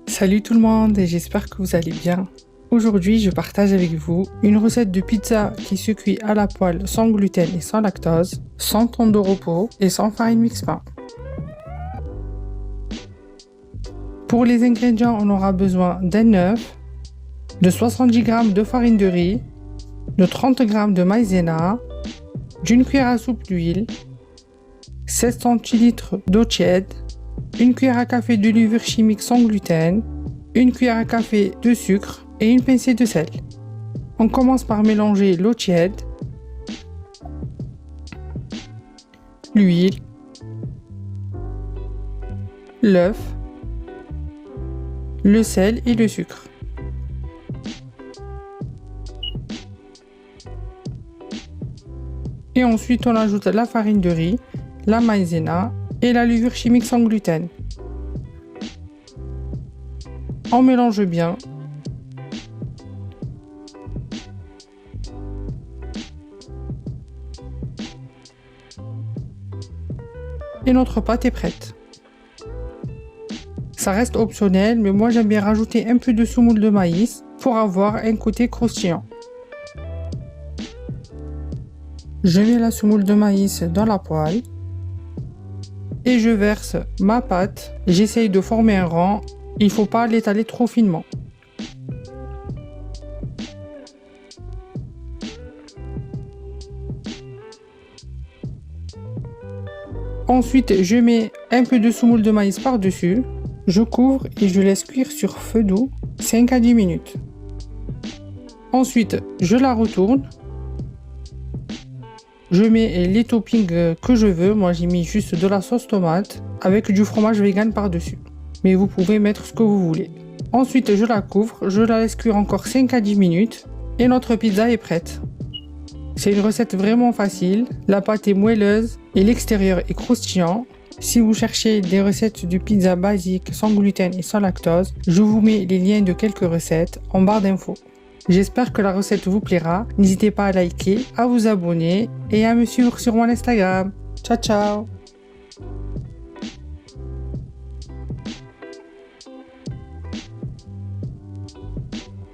Salut tout le monde et j'espère que vous allez bien. Aujourd'hui, je partage avec vous une recette de pizza qui se cuit à la poêle sans gluten et sans lactose, sans temps de repos et sans farine mix pain. Pour les ingrédients, on aura besoin d'un œuf, de 70 g de farine de riz, de 30 g de maïzena, d'une cuillère à soupe d'huile, 16 centilitres d'eau tiède, une cuillère à café de levure chimique sans gluten, une cuillère à café de sucre et une pincée de sel. On commence par mélanger l'eau tiède, l'huile, l'œuf, le sel et le sucre. Et ensuite on ajoute la farine de riz, la maïzena et la levure chimique sans gluten. On mélange bien. Et notre pâte est prête. Ça reste optionnel, mais moi j'aime bien rajouter un peu de semoule de maïs pour avoir un côté croustillant. Je mets la semoule de maïs dans la poêle et je verse ma pâte. J'essaye de former un rond, il ne faut pas l'étaler trop finement. Ensuite, je mets un peu de semoule de maïs par-dessus. Je couvre et je laisse cuire sur feu doux 5 à 10 minutes. Ensuite, je la retourne. Je mets les toppings que je veux. Moi, j'ai mis juste de la sauce tomate avec du fromage vegan par-dessus. Mais vous pouvez mettre ce que vous voulez. Ensuite, je la couvre. Je la laisse cuire encore 5 à 10 minutes. Et notre pizza est prête. C'est une recette vraiment facile. La pâte est moelleuse et l'extérieur est croustillant. Si vous cherchez des recettes de pizza basiques sans gluten et sans lactose, je vous mets les liens de quelques recettes en barre d'infos. J'espère que la recette vous plaira. N'hésitez pas à liker, à vous abonner et à me suivre sur mon Instagram. Ciao ciao!